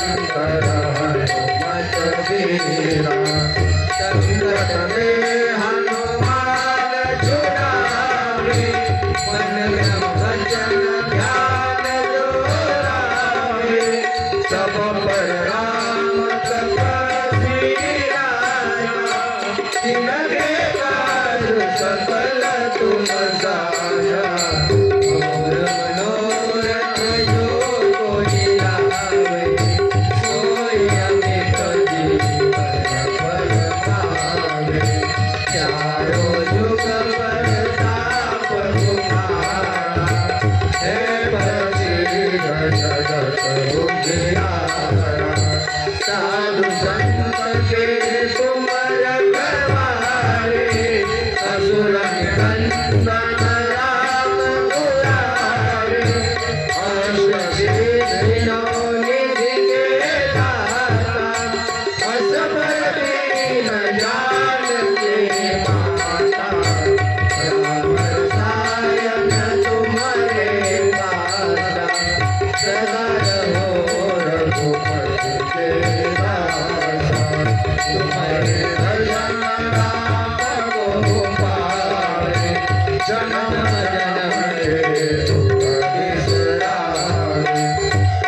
शंकर हनुमत वीरा संकट में हनुमान छुड़ावे मन क्रम वचन ध्यान जो लावे सब पर राम तपस्वी राजा जिनके कार्य सकल तुम साजा और मनोरथ जो कोई लावे सोई अमित जीवन फल पावे चारों युग प्रताप तुम्हारा है प्रसिद्ध जगत उजियारा साधु संत के तुम रखवारे असुर निकंदन राम दुलारे अष्ट सिद्धि निधि के दाता असबर दीन जानकी माता राम रसायन तुम्हारे पासा सदा रहो रघुपति के दासा तुम्हारे दर्शन राम को पावे जन्म जन्म के दुख बिसरावे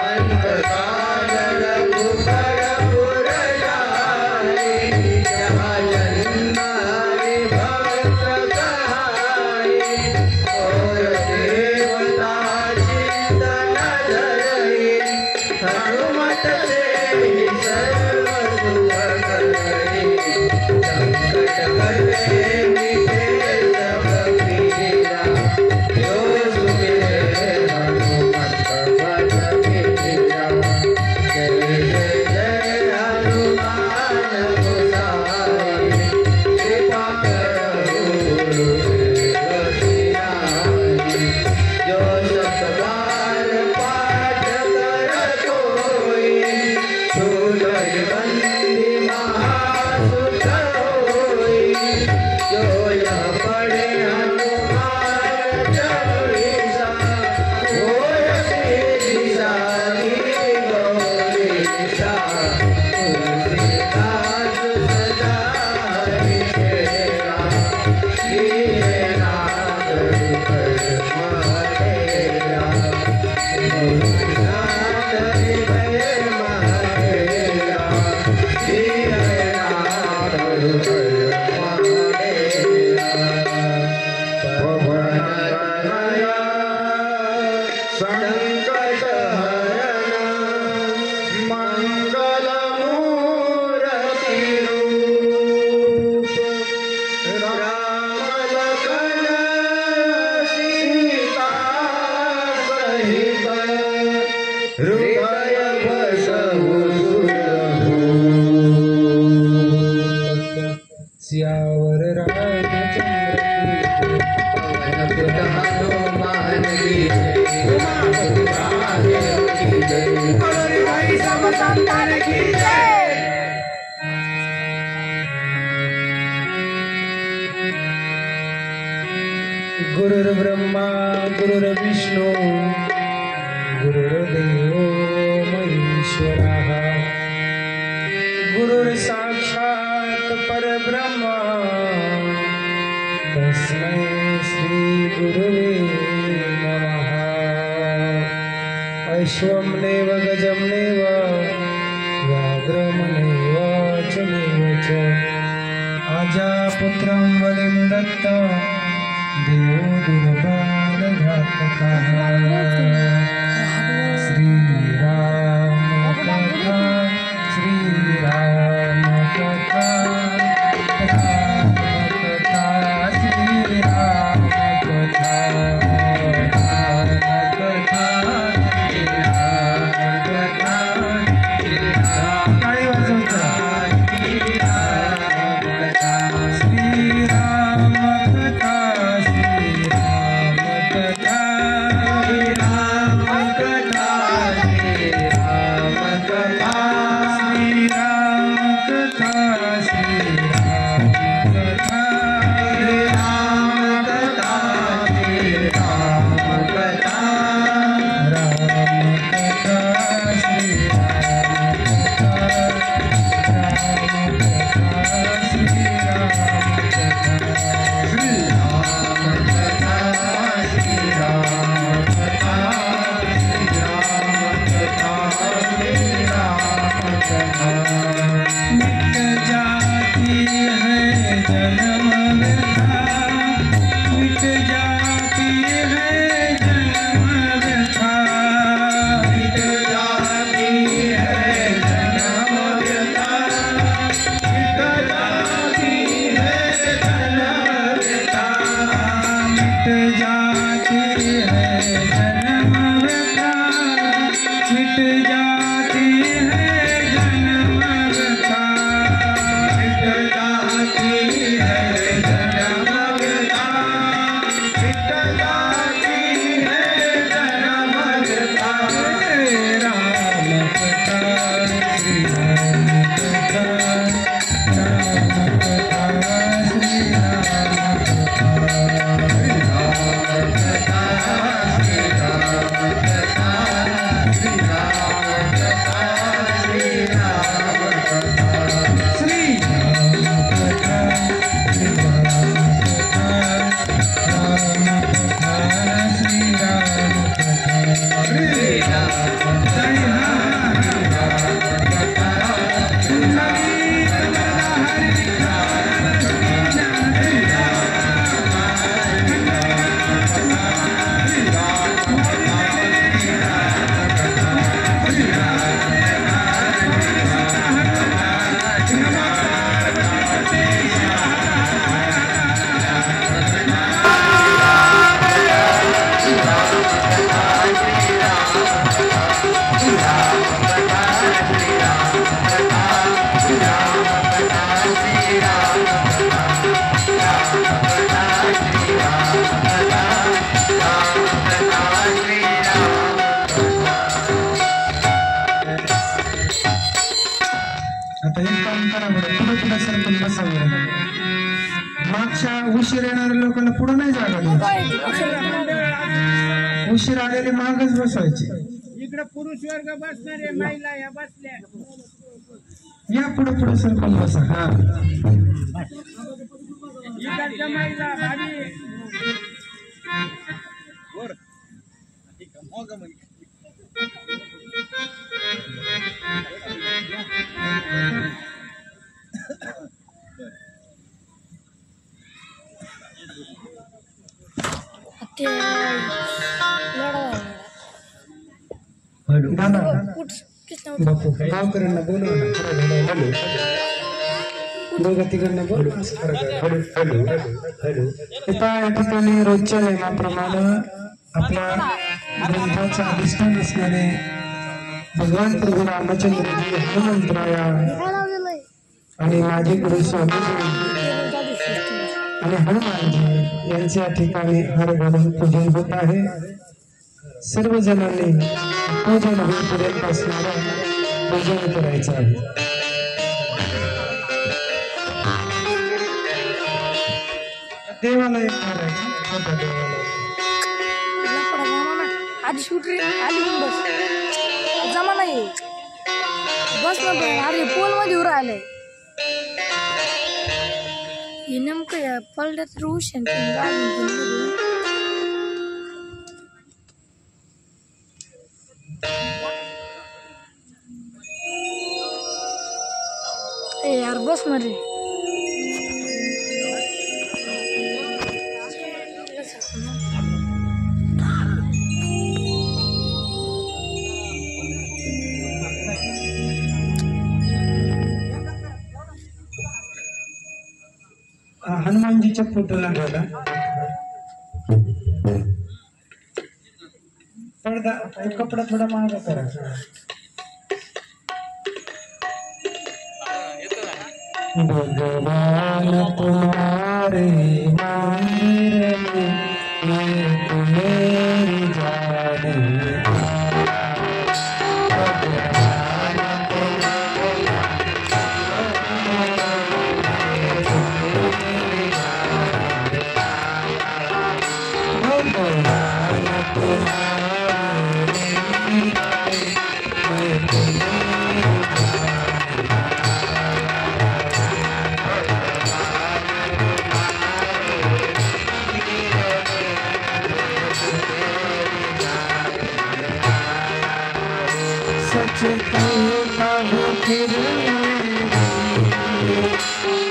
अंत काल रघुबर पुर जाए जहाँ जन्म हरि भक्त कहाए और देवता चिंतन धरई हनुमत से ही सर्व सुख करई संकट कटे मिटे सब पीरा जो सुमिरे हनुमत बल बीरा जय जय हनुमान गोसाई कृपा करो गुरुदेव सियाई जो सतबार पाठ कर कोई छूटहि बंदी महासुख होई जो यह पढ़े हनुमान चालीसा होय सिद्धि सारी गौरीसा तुलसीदास सदा हरिचेरा श्री नाथ हृदय महरेरा गुरुनाथ हृदय महरेरा श्री नाथ हृदय महरेरा पवन तनया संकट हरण मंगल मूर्ति रूप राम लखन सीता सहित हृदय बसहु सियावर रामचंद्र की जय। हनुमान की जय उमापति महादेव की जय अरे भाई सब संतान की जय। गुरुर्ब्रह्मा गुरुर्विष्णु गुरुर्देवो महेश्वरः गुरुर्साक्षात् परब्रह्म तस्मै श्री गुरुवे नमः। ऐश्वम्नेव गजम्नेव व्याघ्रमनेव चमेव च आजापुत्रं बलिं दत्ता देवो दुर्बलघातकः। श्रीराम कथा श्रीराम कथा राम कथा श्रीराम कथा राम कथा श्रीराम कथा ताळी वाजवता श्रीराम कथा श्रीराम कथा श्रीराम कथा कथा मिट जाती है जन्म व्यथा मिट जाती है जन्म व्यथा मिट जाती है जन्म व्यथा मिट जाती है जन्म व्यथा मिट जाती है जन्म व्यथा मिट जाती है जन्म व्यथा मिट जाती है जन्म व्यथा मिट जाती है जन्म व्यथा राम कथा श्री राम कथा राम कथा श्री राम कथा श्री राम कथा श्री राम कथा श्री राम कथा श्री राम कथा श्री राम कथा राम कथा श्री राम कथा श्री राम कथा आता एक काम करा बरं पुढे पुढे सरकून बसावं मागच्या उशीर येणाऱ्या लोकांना पुढे नाही जागा द्यायची. उशीर आलेले मागच बसायचे. इकडे पुरुष वर्ग बसणारे महिला या बसल्या या पुढे पुढे सरकून बसा. हा इकडच्या महिला भाभी दादा बापू गावकऱ्यांना बोलवा ना. हॅलो दोघं तिघांना बोलवा. आता या ठिकाणी रोजच्या नियमाप्रमाणे आपल्या ग्रंथाचे अधिष्ठान असणारे भगवान प्रभू रामचंद्रजी हनुमंतराया आणि माझे गुरु स्वामीजी आणि हनुमानजी यांचे या ठिकाणी हार घालून पूजन होत आहे. सर्व जणांनी पूजन होईपर्यंत असणारा पूजन करायचं आहे. देवाला एक करायचं. कोणत्या देवाला? आधी शूट आली पण बस जमा नाही बस ना अरे पोल मध्ये उभं राहिले हे नेमकं या पलड्यात रोशन यार बस ना रे हनुमानजीच्या फोटोला बघा पडदा कपडा थोडा महागा करा. भगवान तुम्हारे मंदिर में एक मेरी जान फिर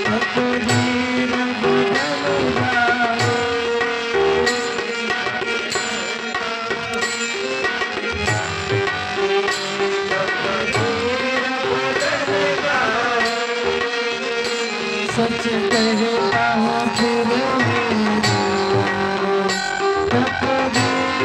तकदीर बदल जाए। सच कहता हूँ फिर तकदीर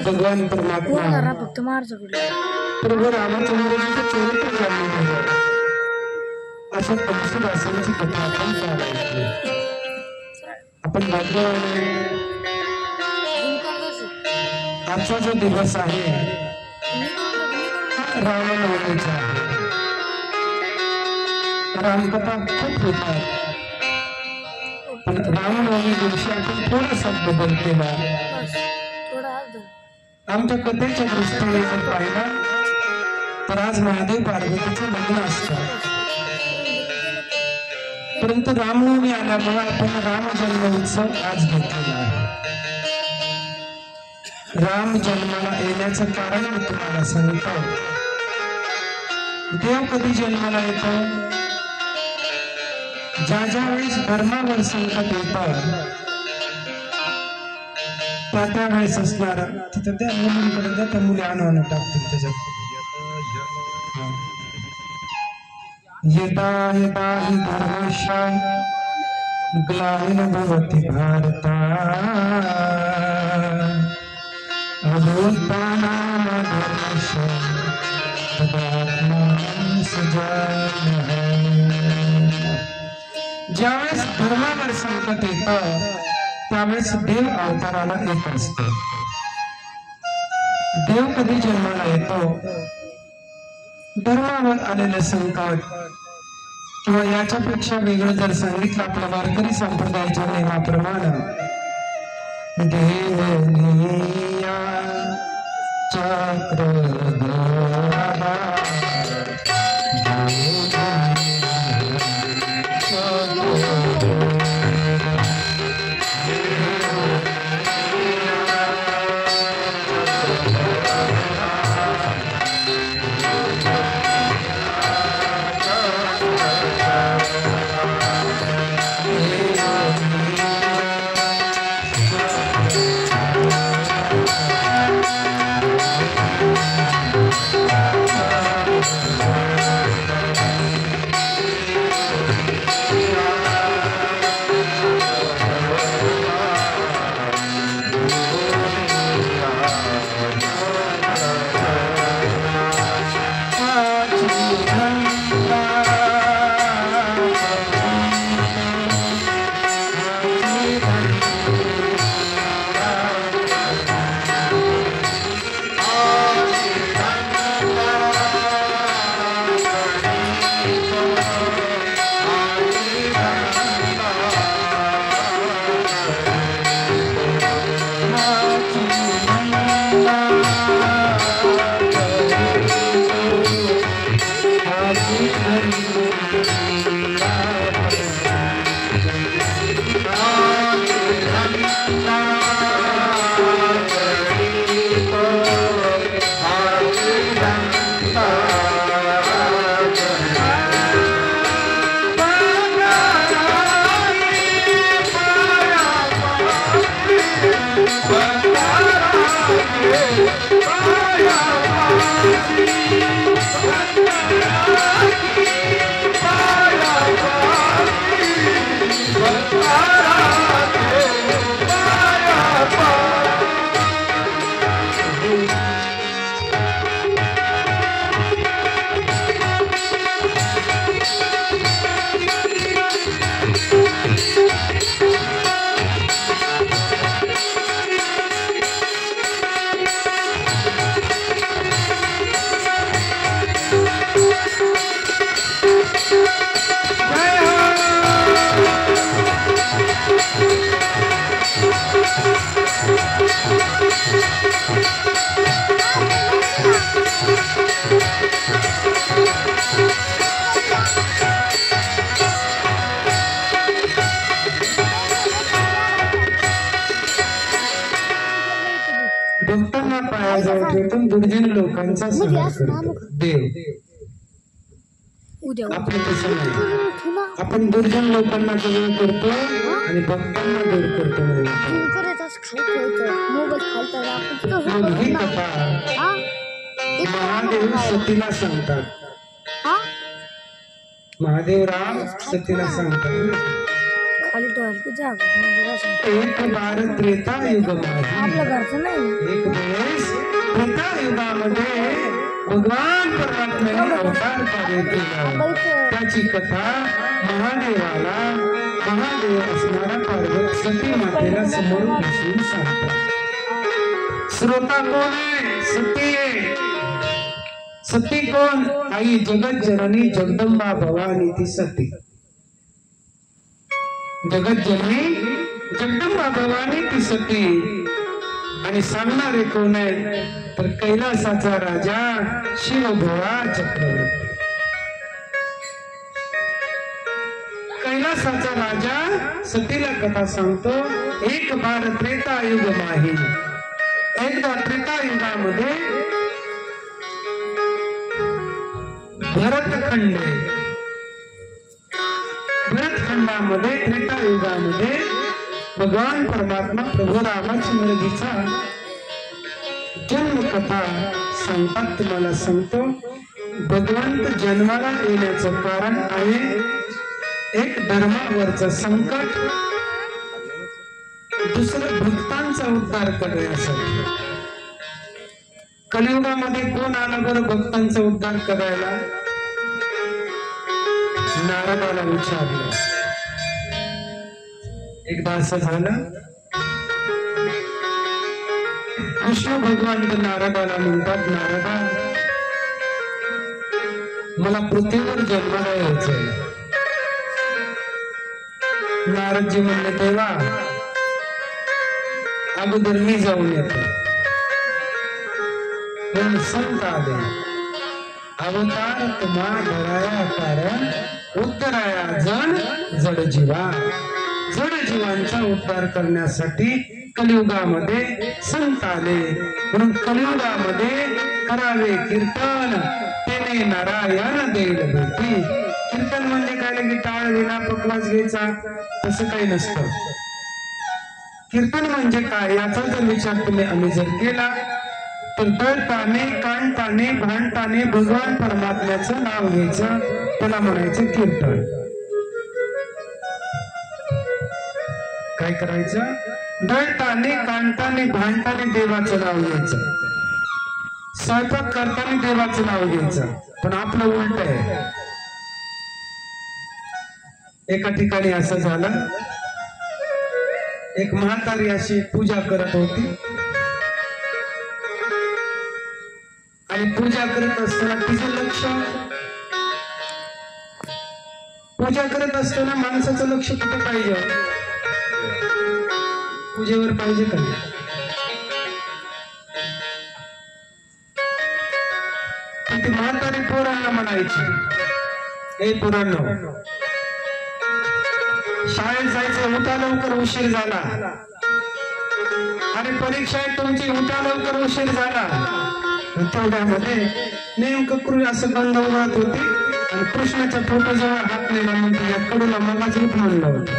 भगवान परमात्मा फक्त मारचं प्रभू रामचंद्रांचं चरित्र जाणून अशा तुलसीदासांची कथा आपण चालायची. आपण भाग्यवान आजचा जो दिवस आहे रामनवमीचा आहे. रामकथा खूप होतात पण रामनवमी दिवशी आपण थोडासा बदल केला. आमच्या कथेच्या दृष्टीने जर पाहिला तर आज महादेव पार्वतीचं लग्न असतं परंतु रामनवमी आल्यामुळे आपण राम जन्म उत्सव आज घेतलेला आहे. राम जन्माला येण्याचं कारण मी तुम्हाला सांगतो. देव कधी जन्माला येतो? ज्या ज्या वेळेस धर्मावर संकट येतं त्या वेळेस असणार तिथं त्या मुलींकडे द्या, त्या मुली आणून टाकतील त्याच्यात. यदा यदा हि धर्मस्य ग्लानिर्भवति भारता अभूतानां धर्मस्य तदात्मानं सृजाम्यहम्. ज्यावेळेस धर्मावर संकट येतं त्यावेळेस देव अवताराला येत असतो. देव कधी जन्माला येतो? धर्मावर आलेलं संकट किंवा याच्यापेक्षा वेगळं जर सांगितलं आपल्या वारकरी संप्रदायाच्या नियमाप्रमाणे देवनिया चक्रधरा भक्तांना पायाजवळ ठेवतो, दुर्जन लोकांचा संहार करतो देव. उद्या आपण तसं नाही, आपण दुर्जन लोकांना जवळ करतो आणि भक्तांना दूर करतो. मग ही कथा महादेव सतीला सांगतात. महादेवराव सतीला सांगतात, खाली टॉयलेट जागा एक बार त्रेता युगामध्ये, आपल्या घरचं नाही. एक वेळेस त्रेता युगामध्ये भगवान परमात्म्याने अवतार कार्य केला. त्याची कथा महादेवाला, महादेव असणारा पार्वत सती मातेला समोर बसून सांगतात. श्रोता कोण आहे? सती आहे. सती कोण? आई जगत जननी जगदंबा भवानी ती सती. जगत जननी जगदंबा भवानी ती सती. आणि सांगणारे कोण आहे? तर कैलासाचा राजा शिवभोळा चक्रवर्ती. कैलासाचा राजा सतीला कथा सांगतो. एक बार त्रेता युग माही, एकदा त्रेता युगामध्ये भरतखंड, भरतखंडामध्ये त्रेता युगामध्ये भगवान परमात्मा प्रभू रामचंद्रजीचा जन्म कथा सांगतात. तुम्हाला सांगतो, भगवंत जन्माला येण्याचं कारण आहे एक धर्मावरचं संकट, दुसरं भक्तांचा उद्धार करण्यासाठी. कलियुगामध्ये कोण आलं बरं भक्तांचा उद्धार करायला? नारदाला विचारलं. एकदा असं झालं, कृष्ण भगवान नारदाला म्हणतात, नारदा मला पृथ्वीवर जन्माला यायचंय. नारदजी म्हणले, तेव्हा अगोदर मी जाऊन येतो. पण संत आले, अवतार तुम्हा धराया कारण उद्धराया जण जड जीवा. जड जीवांचा उद्धार करण्यासाठी कलियुगामध्ये संत आले. म्हणून कलियुगामध्ये करावे कीर्तन, तेने नारायण देईल भेटी. कीर्तन म्हणजे काय की टाळ विना पकवास घ्यायचा, तसं काही नसतं. कीर्तन म्हणजे काय याचा जर विचार तुम्ही आम्ही जर केला तर दळताने, कांडताने, भांडताने भगवान परमात्म्याचं नाव घ्यायचं, त्याला म्हणायचं कीर्तन. काय करायचं? दळताने, कांडताने, भांडताने देवाचं नाव घ्यायचं. स्वयंपाक करताना देवाचं नाव घ्यायचं. पण आपलं उलट आहे. एका ठिकाणी असं झालं, एक म्हातारी अशी पूजा करत होती आणि पूजा करत असताना तिचं लक्ष, पूजा करत असताना माणसाचं लक्ष कुठे पाहिजे? पूजेवर पाहिजे का? ती म्हातारी पोरांना म्हणायची, हे पोरांनो, शाळेत जायचं, उठा लवकर, उशीर झाला. आणि परीक्षेत तुमची उठा लवकर, उशीर झाला. तेवढ्यामध्ये नेमकं असं गंध उडत होती आणि कृष्णाच्या फोटोजवळ हात नेला. म्हणजे या कडूला मगाच रूप म्हणलं होतं.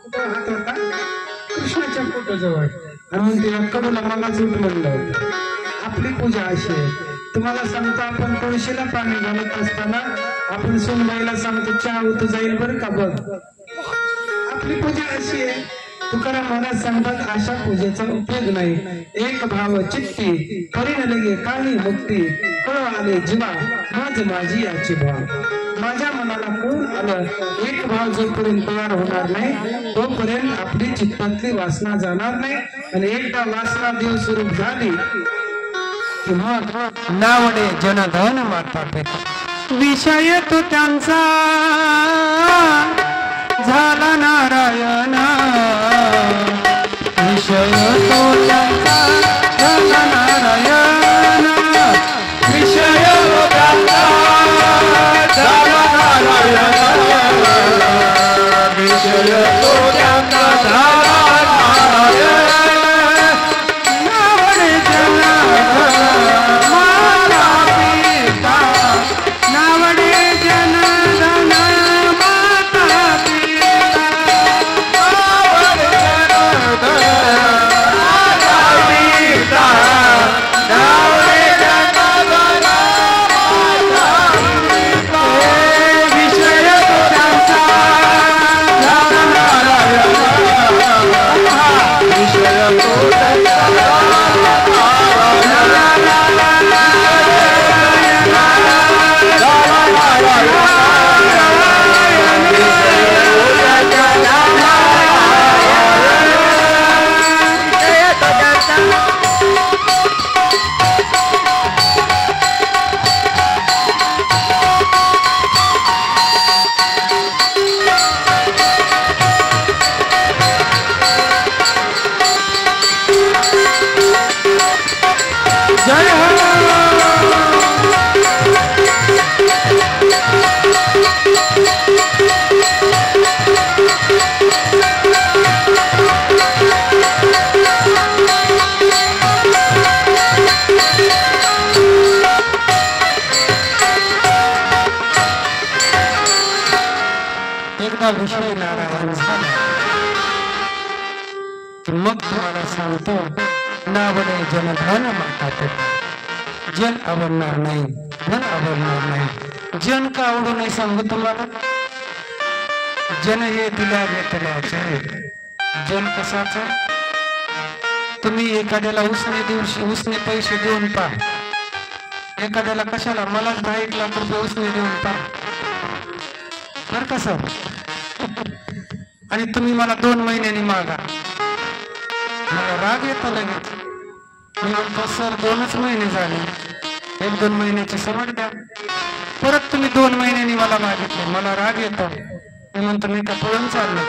कुठं हात होता? कृष्णाच्या फोटोजवळ. आणि म्हणते या कडूला मगाच रूप म्हणलं होतं. आपली पूजा अशी आहे. तुम्हाला सांगतो, आपण तुळशीला पाणी घालत असताना आपण सुनबाईला सांगतो चहा होत जाईल बरं का, बघ. आपली पूजा अशी आहे. तुकाराम महाराज सांगतात, अशा पूजेचा उपयोग नाही. एक भाव चित्ती करीन लगे काही मुक्ती, कळ आले जीवा माझ माझी याची भाव. माझ्या मनाला कोण आलं, एक भाव जोपर्यंत तयार होणार नाही तोपर्यंत आपली चित्तातली वासना जाणार नाही. आणि एकदा वासना देव स्वरूप झाली की मग नावडे जनधन माता पिता. विषय तो त्यांचा झाला नारायण, विषय तो त्यांचा झाला नारायण, विषय तो त्यांचा झाला नारायण, विषय तो त्यांचा झाला नारायण, जय हो एकदा विषय नारायण झाला की मग तुम्हाला सांगतो नावडे जनधन मातात जन आवडणार नाही धन आवडणार नाही जन का आवडू नाही सांगू तुम्हाला जन हे दिल्या घेतल्याचे जन कसाच तुम्ही एखाद्याला उसने पैसे देऊन पहा एखाद्याला कशाला मला 10 लाख रुपये उसने देऊन पहा बर कसं आणि तुम्ही मला 2 महिन्यांनी मागा मला राग येतो लगेच मी म्हणतो सर 2च महिने झाले 1-2 महिन्याची सवड द्या परत तुम्ही 2 महिन्यांनी मला मागितले मला राग येतो मी म्हणतो मी का पळून चाललो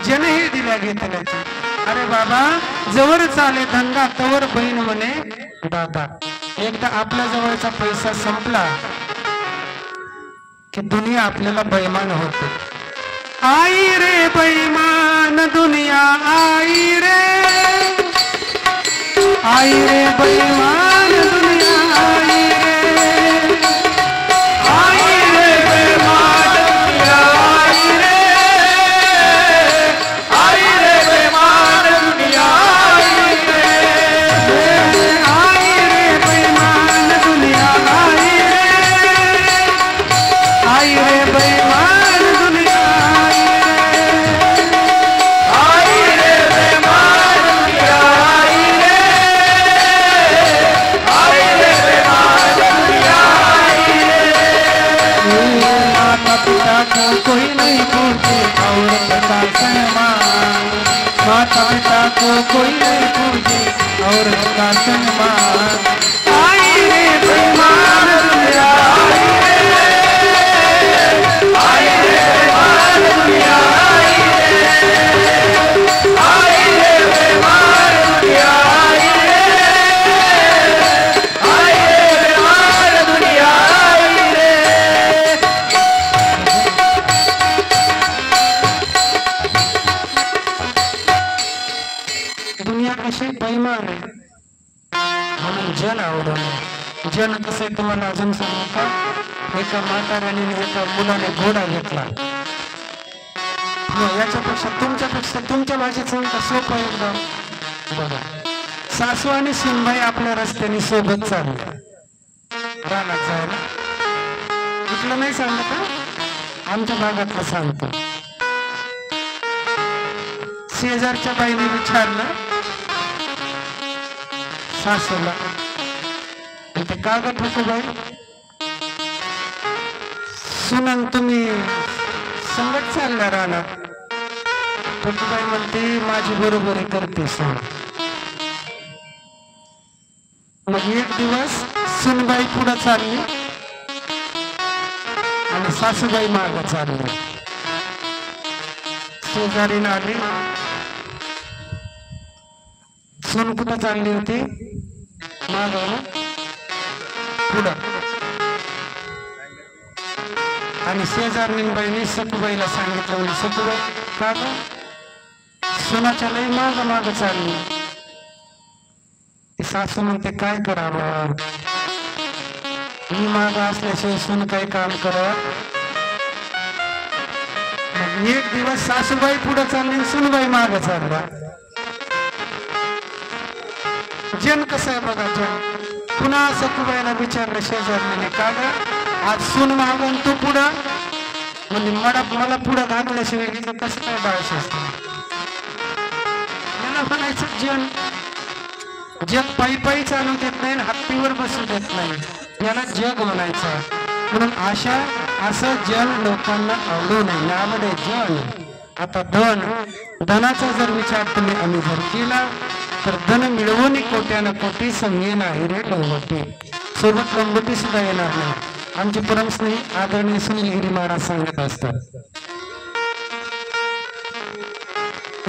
जन हे दिल्या घेतल्याची अरे बाबा जवळ चाले धंदा तवर बहीण म्हणे दादा एकदा आपल्या जवळचा पैसा संपला की दुनिया आपल्याला बेईमान होते आई रे बेईमान दुनिया आई रे बेईमान दुनिया आई रे बेईमान दुनिया आई रे बेईमान दुनिया आई रे बेईमान दुनिया आई रे बेईमान दुनिया आई रे बेईमान दुनिया आई रे बेईमान दुनिया माता पिता को कोई नहीं पूछे औरत का सम्मान माता पिता को कोई नहीं पूछे औरत का सम्मान आई रे बेईमान दुनिया दुनिया कशी बेईमान आहे म्हणून जन आवडवलं जन कसं आहे तुम्हाला अजून सांगू का एका म्हाताऱ्याने एका मुलाने घोडा घेतला याच्यापेक्षा तुमच्या भाषेत सांगता सोपं एकदम बघा सासू आणि सुनबाई आपल्या रस्त्याने सोबत चालल्या रानात जायला इथलं नाही सांगत का आमच्या भागातलं सांगतो शेजारच्या बाईने विचारलं सासूला ते कागद होतो बाई सुनन तुम्ही संगत चालल्या रानात बाई म्हणते माझी बरोबरी करते सून मग एक दिवस सुनबाई पुढे चालली आणि सासूबाई मागे चालली शेजारीने आली सून कुठं चालली होती मागवलं पुढं आणि शेजारणीबाईने सखूबाईला सांगितलं म्हणजे सखूबाई का ग सुनाच्या लई माग चालली सासू म्हणते काय करावं मी माग असल्याशिवाय सून काही काम करत एक दिवस सासूबाई पुढे चालली सुनबाई माग चालला जन कसं आहे बघा जन पुन्हा सखूबाईला विचारलं शेजारने का ग आज सून मागून तू पुढं म्हणजे मला पुढं घातल्याशिवाय हिचं कसं काय बाळश असतं याला म्हणायचं जग पायी चालू देत नाही हत्तीवर बसू देत नाही याला जग म्हणायचं म्हणून असं जन लोकांना आवडू नये यामध्ये जन आता धनाचा जर विचार तुम्ही आम्ही जर केला तर धन मिळवून कोट्यानं कोटी संगे नाही रे लंगोटी सोबत लंगोटी सुद्धा येणार नाही आमचे परमस्नेही आदरणीय सुनील गिरी महाराज सांगत असतात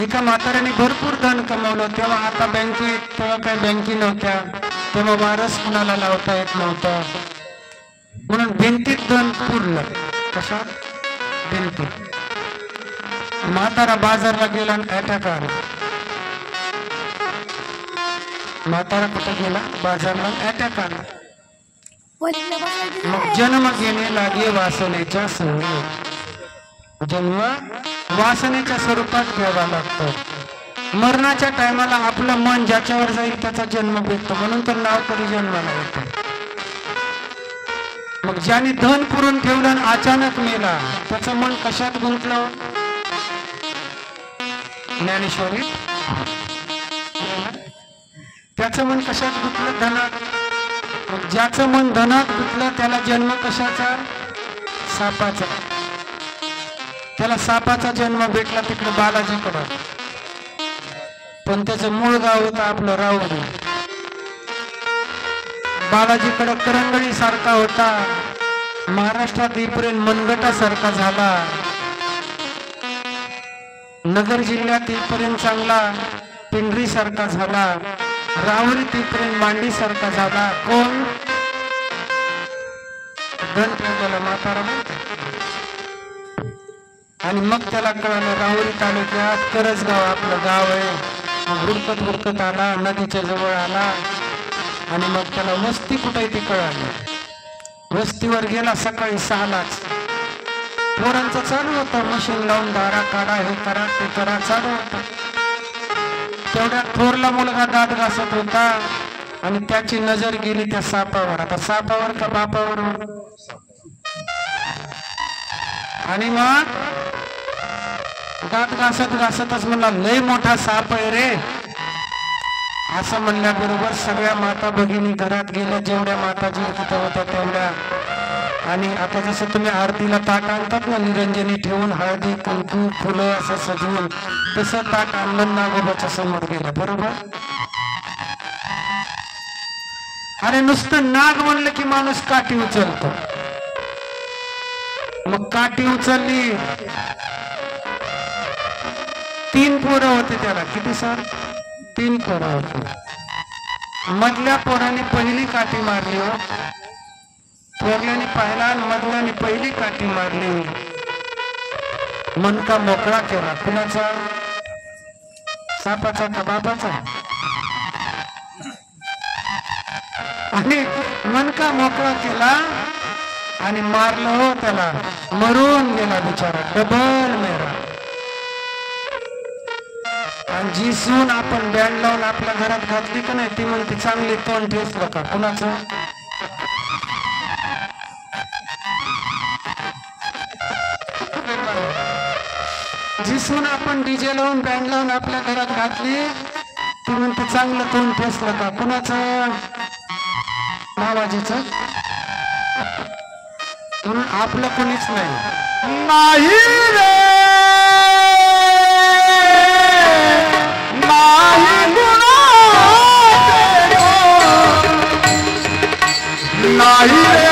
एका म्हाताऱ्याने भरपूर धन कमावलं. तेव्हा आता तेव्हा काही बँकी नव्हत्या, तेव्हा वारस कुणाला लावता येत नव्हता, म्हणून भिंतीत धन पुरलं. कशात? भिंतीत. म्हातारा बाजारला गेला आणि अटॅक आला. म्हातारा कुठं गेला? बाजारला, अटॅक आला. मग जन्म घेणे लागे वासनेच्या स्वरूप. जन्म वासनेच्या स्वरूपात घ्यावा लागतो. मरणाच्या टायमाला आपलं मन ज्याच्यावर जाईल त्याचा जन्म भेटतो, म्हणून तर नाव कधी जन्माला येतो. मग ज्याने धन पुरून ठेवलं आणि अचानक मेला, त्याचं मन कशात गुंतलं? ज्ञानेश्वरी. त्याचं मन कशात गुंतलं? धनात. मग ज्याचं मन धनात गुंतलं त्याला जन्म कशाचा? सापाचा. त्याला सापाचा जन्म भेटला तिकडे बालाजीकडं, पण त्याचं मूळ गाव होतं आपलं राहुरी. बालाजीकडे करंगळी सारखा होता, महाराष्ट्रात येईपर्यंत मनगटा सारखा झाला, नगर जिल्ह्यात येईपर्यंत चांगला पिंडरी सारखा झाला, राहुरीत येईपर्यंत मांडी सारखा झाला. कोण? धन ठेवलेला म्हातारा. आणि मग त्याला कळालं राहुरी तालुक्यात करजगाव आपलं गाव आहे. हुडकत हुडकत आला, नदीच्या जवळ आला आणि मग त्याला वस्ती कुठे ती कळाली. वस्तीवर गेला सकाळी 6लाच. पोरांचं चालू होतं, मशीन लावून दारा काढा, हे करा ते करा, चालू होतं. तेवढ्यात थोरला मुलगा दात घासत होता आणि त्याची नजर गेली त्या सापावर. आता सापावर का बापावर? आणि मग दात घासत घासतच म्हणला, लय मोठा साप आहे रे. असं म्हणल्याबरोबर सगळ्या माता भगिनी घरात गेल्या, जेवढ्या माताजी तिथं होत्या तेवढ्या. आणि आता जसं तुम्ही आरतीला ताट आणतात ना, निरंजनी ठेवून हळदी कुंकू फुलं असं सजवून, तसं ताट आणलं, नागोबाच्या समोर गेलं. बरोबर. अरे नुसतं नाग म्हणलं की माणूस काठी उचलतो. मग काठी उचलली. 3 पोरं होते त्याला. किती सर? 3 पोरं होते. मधल्या पोराने पहिली काठी मारली हो. थोरल्याने पाहिला आणि मधल्याने पहिली काठी मारली. मनका मोकळा केला. कुणाचा? सापाचा का बापाचा? आणि मनका मोकळा केला आणि मारलं हो त्याला. मरून गेला बिचारा, डबल मेरा. आणि जी सून आपण बँड लावून आपल्या घरात घातली का नाही, ती म्हणते चांगली तोंड ठेसलं का? कुणाचं? जी सून आपण डीजे लावून बँड लावून आपल्या घरात घातली, ती म्हणते चांगलं तोंड ठेसलं का? कुणाचं? मामाजीचं. म्हणून आपलं कोणीच नाही. नाही रे, नाही नाही रे,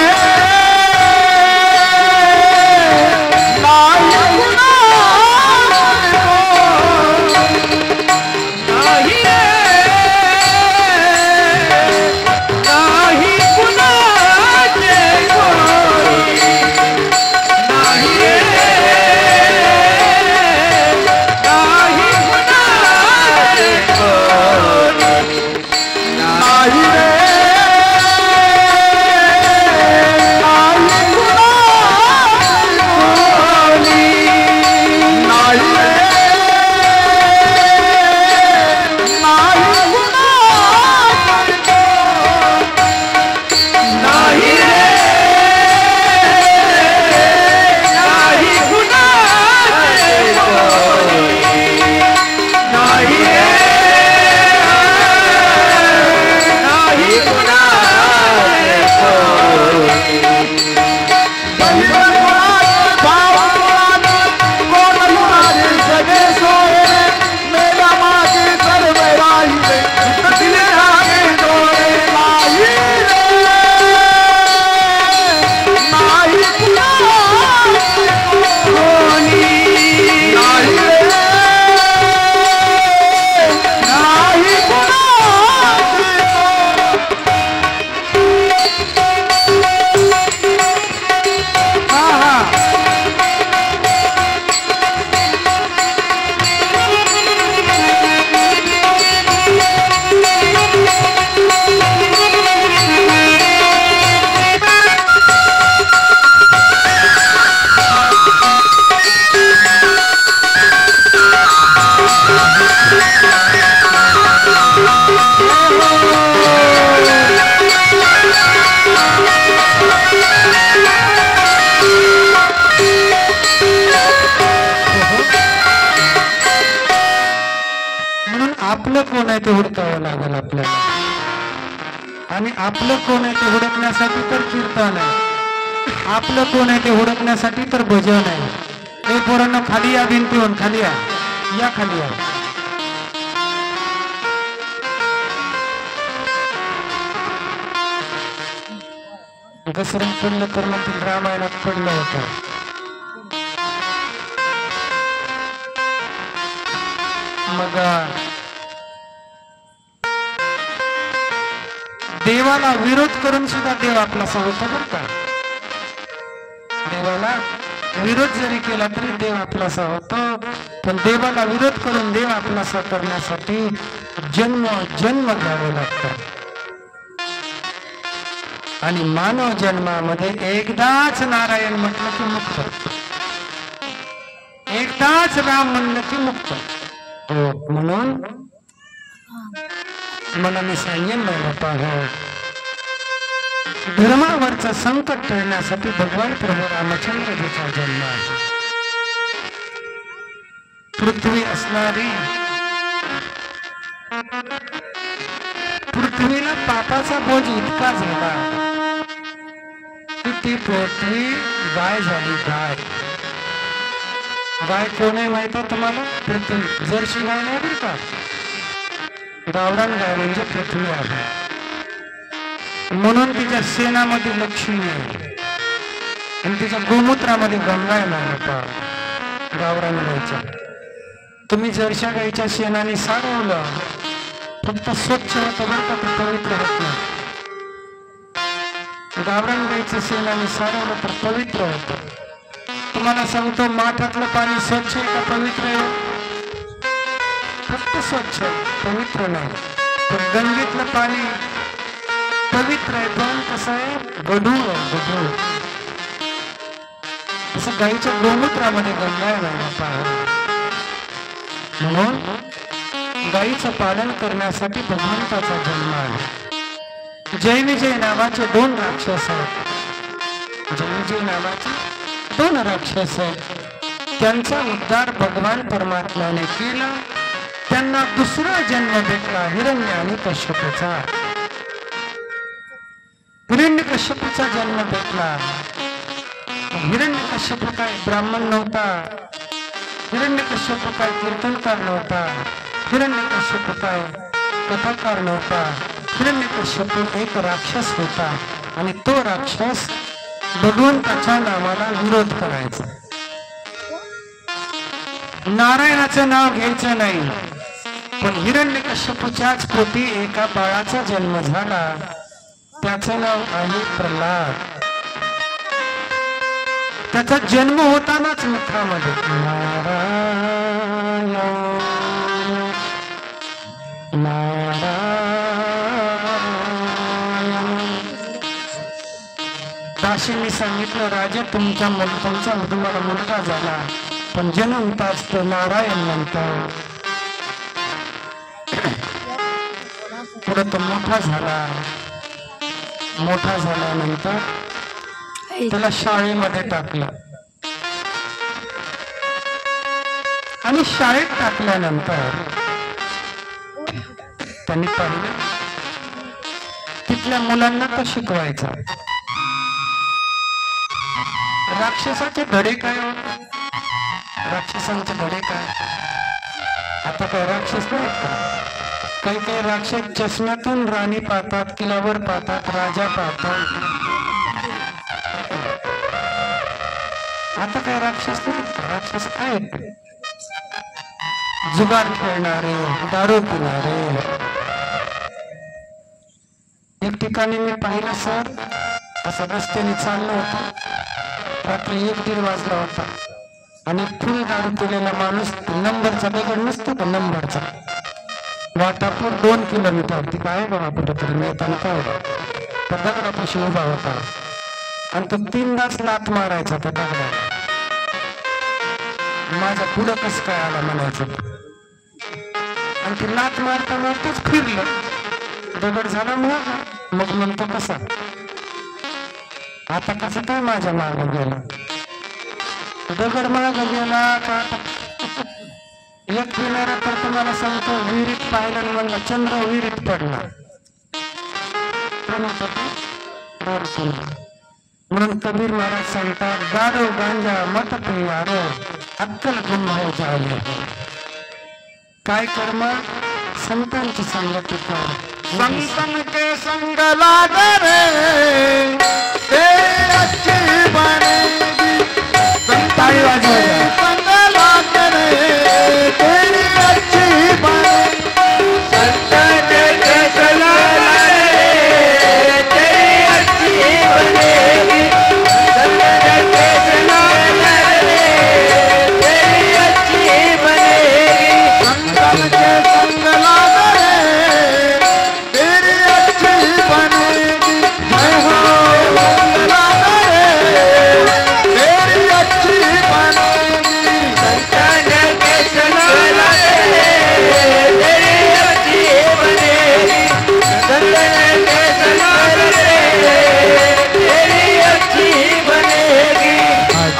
आहे ते हुडकावं लागेल आपल्याला. आणि आपलं कोण आहे ते हुडकण्यासाठी तर कीर्तन आहे, आपलं कोण आहे ते हुडकण्यासाठी तर भजन आहे. हे पोरांनो खाली या, भिंतीवरून खाली या, या खाली या. घसरून पडलं तर मग रामायणात पडलं होतं. मग देवाला विरोध करून सुद्धा देव आपलासा होता बरं का. देवाला विरोध जरी केला तरी देव आपलासा होतो. पण देवाला विरोध करून देव आपलासा करण्यासाठी जन्म घ्यावे लागतात. आणि मानव जन्मामध्ये एकदाच नारायण म्हटलं की मुक्त, एकदाच राम म्हणलं की मुक्त. हो, म्हणून मला मी सांगेन नाही पाहू, धर्मावरचं संकट टळण्यासाठी भगवान प्रभू रामचंद्रजीचा जन्म आहे. पृथ्वी असणारी, पृथ्वीला पापाचा बोज इतका झाला की ती पृथ्वी गाय झाली. गाय, गाय कोण आहे माहित आहे तुम्हाला? पृथ्वी. जर्सी गाय नाही बरं का, गावरान गाय म्हणजे पृथ्वी आहे. म्हणून तिच्या शेणामध्ये लक्ष्मी आहे आणि तिच्या गोमूत्रामध्ये गंगा आहे ना गावरान गायच्या. तुम्ही जरशा गायच्या शेणाने सारवलं फक्त स्वच्छ होतं बरं का, ते पवित्र होत नाही. गावरान गायचं शेणाने सारवलं तर पवित्र होतं. तुम्हाला सांगतो, माठातलं पाणी स्वच्छ आहे का पवित्र आहे? फक्त स्वच्छ, पवित्र नाही. पण गंगेतलं पाणी पवित्र आहे, पण कसं आहे? गढूळ आहे, गढूळ. तसं गाईच्या गोमूत्रामध्ये गंगा आहे ना पहा. म्हणून गाईचं पालन करण्यासाठी भगवंताचा जन्म आहे. जय विजय नावाचे 2 राक्षस आहेत. जय विजय नावाचे 2 राक्षस आहेत. त्यांचा उद्धार भगवान परमात्म्याने केला. त्यांना दुसरा जन्म भेटला हिरण्य आणि कश्यपूचा. हिरण्यकश्यपूचा जन्म भेटला. हिरण्यकश्यपू काय ब्राह्मण नव्हता, हिरण्यकश्यपू काय कीर्तनकार नव्हता, हिरण्यकश्यपू काय कथाकार नव्हता. हिरण्यकश्यपू एक राक्षस होता आणि तो राक्षस भगवंताच्या नावाला विरोध करायचा. नारायणाचं नाव घ्यायचं नाही. पण हिरण्यकश्यपूच्याच पोटी एका बाळाचा जन्म झाला, त्याचं नाव आहे प्रल्हाद. त्याचा जन्म होतानाच मुखामध्ये नारायण नारायण. दासींनी सांगितलं, राजा तुमचा तुम्हाला मुलगा झाला, पण जन्मताच तो नारायण म्हणतो. पुढे तो मोठा झाला. मोठा झाल्यानंतर त्याला शाळेमध्ये टाकलं आणि शाळेत टाकल्यानंतर त्यांनी पाहिलं तिथल्या मुलांना तो शिकवायचा. राक्षसाचे धडे काय होते? राक्षसांचे धडे काय? आता काय राक्षस नाहीत का? काही काही राक्षस चष्म्यातून राणी पाहतात, किल्ल्यावर पाहतात, राजा पाहतात. आता काय राक्षस नाही. राक्षस काय? जुगार खेळणारे, दारू पिणारे. एक ठिकाणी मी पाहिलं सर, असं रस्त्याने चाललं होतं, रात्री 1-1:30 वाजला होता आणि फुल दारू पिलेला माणूस, नंबरचा दगड नसतो का नंबरचा, वाटापूर 2 किलोमीटर तिथं आहे बघा कुठेतरी मिळताना काय त्या दगडापाशी उभा होता आणि तो 3दाच लात मारायचा त्या दगडाला. माझ्या पुढं कसं काय आला म्हणायचं. आणि ते लात मारता मारताच फिरलं, दगड झाला मग म्हणतो कसा आता कसं काय माझ्या मागं गेला. दगड मागं गेला का एक किनारा तर तुम्हाला सांगतो विहिरीत पाहिलं आणि म्हणलं चंद्र विहिरीत पडला. कोण होता तो? बोरसुना. म्हणून कबीर महाराज सांगतात गाडो गांजा मत पियारो अक्कल गुम हो जाए. काय कर्म? संतांची संगती कर. संतन के संग लाग रे तेरी अच्छी बनेगी. ताली वाजवायला. संग लाग रे तेरी अच्छी बनेगी. संतन के संग लाग रे तेरी अच्छी बनेगी. संतन के संग लाग रे तेरी अच्छी बनेगी. संतन के संग लाग रे तेरी अच्छी बनेगी. जय हो संग लाग रे तेरी अच्छी बनेगी. संतन के संग लाग रे तेरी अच्छी बनेगी. संतन के संग लाग रे तेरी अच्छी बनेगी.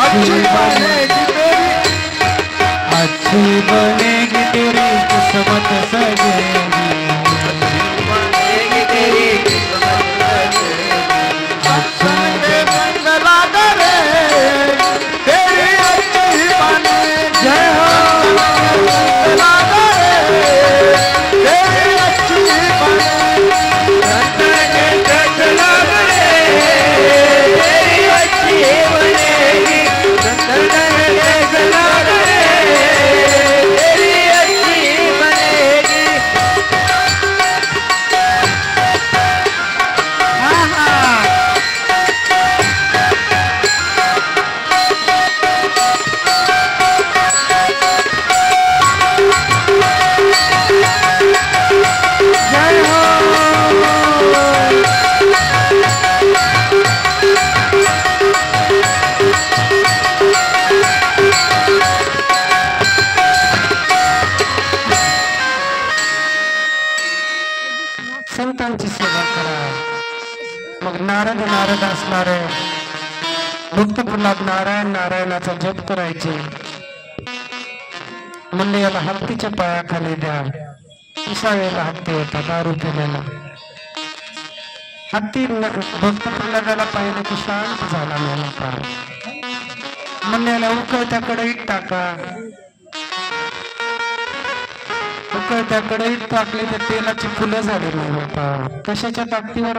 अच्छी बनेगी तेरी. अच्छी बनेगी तेरी किस्मत सजेगी. अच्छी बनेगी तेरी किस्मत सजेगी. अच्छा के संग लाग रे तेरी अच्छी बनेगी. जय हो संग लाग रे तेरी अच्छी बनेगी. संतन के संग लाग रे तेरी अच्छी बनेगी. संतन के संग लाग रे तेरी अच्छी बनेगी. हाँ हाँ जय हो. संतांची सेवा करा. मग नारद असणारे भक्त प्रल्हाद नारायणाचा जप करायचे. म्हणले याला हत्तीच्या पायाखाली द्या. अशा वेळेला हत्ती होता दारू पिलेला. हत्ती भक्त प्रल्हादाला पाहिलं की शांत झाला मेला पाय. म्हणले याला उकळत्या कढईत टाका. उकळत्या कढईत टाकले तर तेलाची फुलं झाली नाही होता. कशाच्या ताकदीवर?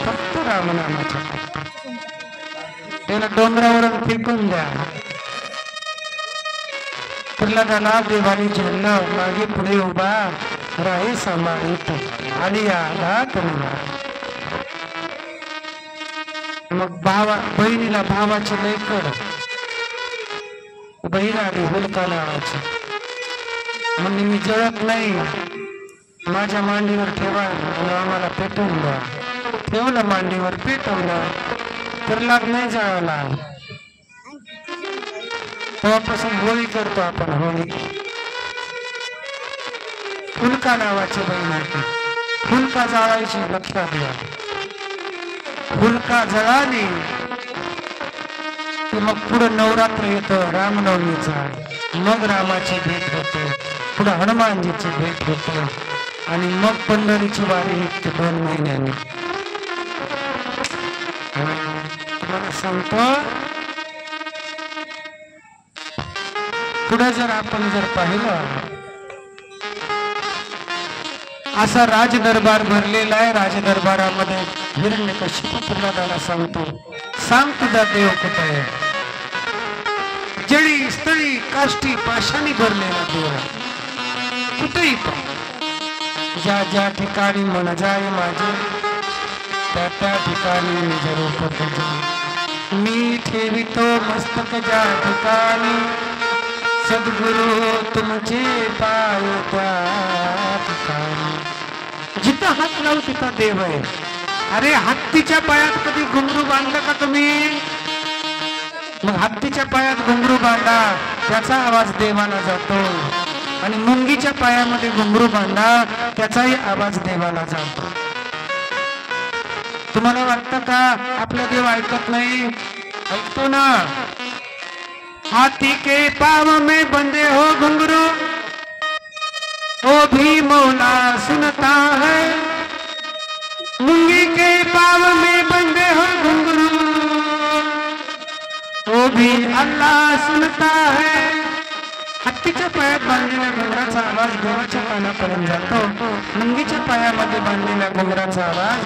फक्त रामनामाच्या ताकदीवर. त्याला डोंगरावरून फेकून द्या. प्रल्हादाला देवाने झेललं. मागे पुढे उभा राही सांभाळीत आणि आला करुणा. मग बहिणीला भावाची लय कड. बहीण आली हुलका नावाची. म्हणजे मी जळत नाही. माझ्या मांडीवर ठेवा आणि आम्हाला पेटवून द्या. ठेवलं मांडीवर, पेटवलं. प्रल्हाद नाही जळाला. तेव्हापासून होळी करतो आपण. होळी हुलका नावाची बहीण होती. हुलका जाळायची. लक्षात घ्या. हुलका जळाली की मग पुढं नवरात्र येतं रामनवमीचा. मग रामाची भेट होते. पुढे हनुमानजीची भेट होते. आणि मग पंढरीची वारी निघते 2 महिन्यांनी. तुम्हाला सांगतो पुढे जर आपण पाहिलं असा राजदरबार भरलेला आहे. राजदरबारामध्ये हिरण्यकशिपू प्रल्हादाला सांगतो सांग तुझा देव कुठे आहे. जळी स्थळी काष्टी पाशाने भरलेला देव कुठेही पण. ज्या ज्या ठिकाणी मन जाय माझे त्या त्या ठिकाणी निज रूप तुझे. मी ठेवितो मस्तक ज्या ठिकाणी सद्गुरु तुमचे पाय त्या ठिकाणी. जिथं हात लावू तिथं देव आहे. अरे हत्तीच्या पायात कधी घुंगरू बांधलं का तुम्ही? मग हत्तीच्या पायात घुंगरू बांधा, त्याचा आवाज देवाला जातो. आणि मुंगीच्या पायामध्ये घुंगरू बांधा, त्याचाही आवाज देवाला जातो. तुम्हाला वाटतं का आपला देव ऐकत नाही? ऐकतो ना. हाथी के पाँव में बंधे हो घुंघरू, वो भी मौला सुनता है। मुंगी के पाँव में बंधे हो घुंघरू, वो भी अल्लाह सुनता है। हत्तीच्या पायात बांधलेल्या घुंगराचा आवाज देवाच्या कानापर्यंत जातो, मुंगीच्या पायामध्ये बांधलेल्या घुंगराचा आवाज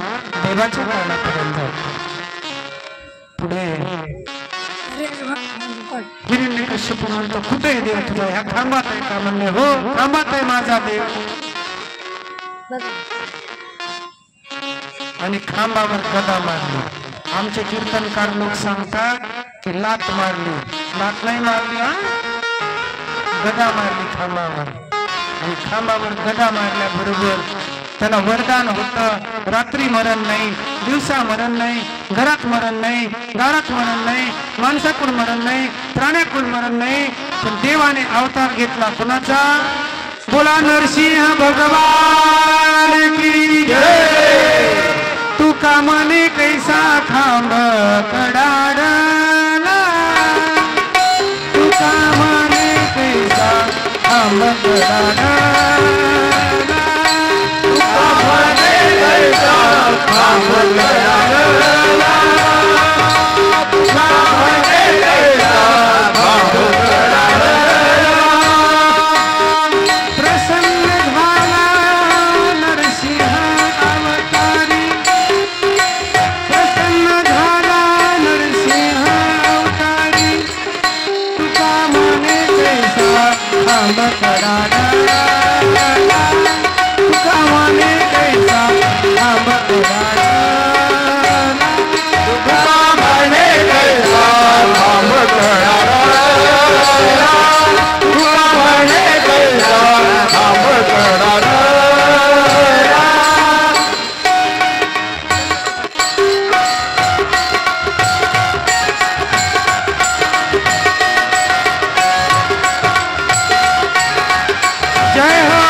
देवाच्या कानापर्यंत जातो। पुढे हिरण्यकश्यप म्हणतो, कुठे देव तुझा? ह्या खांबात आहे का? म्हणले हो, खांबात आहे माझा देव। आणि खांबावर गदा मारली। आमचे कीर्तनकार लोक सांगतात की लात मारली, लात नाही मारली, गदा मारली खांबावर। आणि खांबावर गदा मारल्याबरोबर त्याला वरदान होतं, रात्री मरण नाही, दिवसा मरण नाही, घरात मरण नाही, दारात मरण नाही, माणसाकडून मरण नाही, प्राण्याकडून मरण नाही। पण देवाने अवतार घेतला कुणाचा? बोला नरसिंह भगवान की जय। तू का मने कैसा खांब कडाडला, तू का मने कैसा खांब कडाडला, तू का मने कैसा खांब कडाडला, तू का मने कैसा खांब कडाडला। प्रसन्न झाला नरसिंह अवतारी, प्रसन्न झाला नरसिंह अवतारी, तुका मने कैसा खांब कडाडला, तुका मने कैसा खांब कडाडला, तुका मने कैसा खांब कडाडला, तुका मने कैसा खांब कडाडला। जय हो।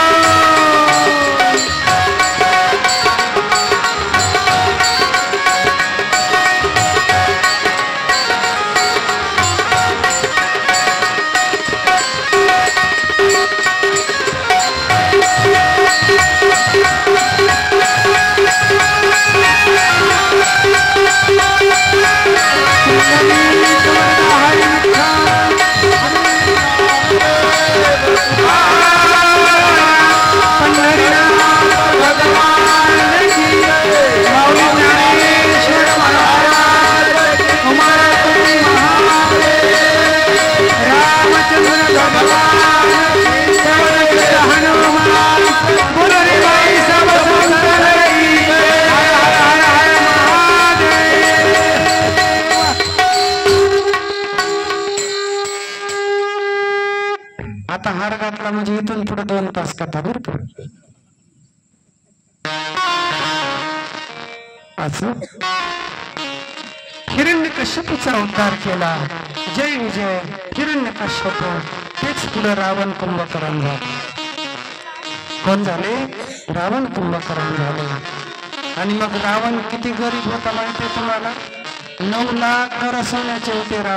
आता हार घातला म्हणजे इथून पुढे 2 तास कथा भरपूर असं। हिरण्यकश्यपूचा उद्धार केला, जय विजय हिरण्यकश्यप। तेच पुढे रावण कुंभकर्ण झाले। कोण झाले? रावण कुंभकर्ण झाले। आणि मग रावण किती गरीब होता माहितीये तुम्हाला? 9 लाख घर सोन्याचे होते।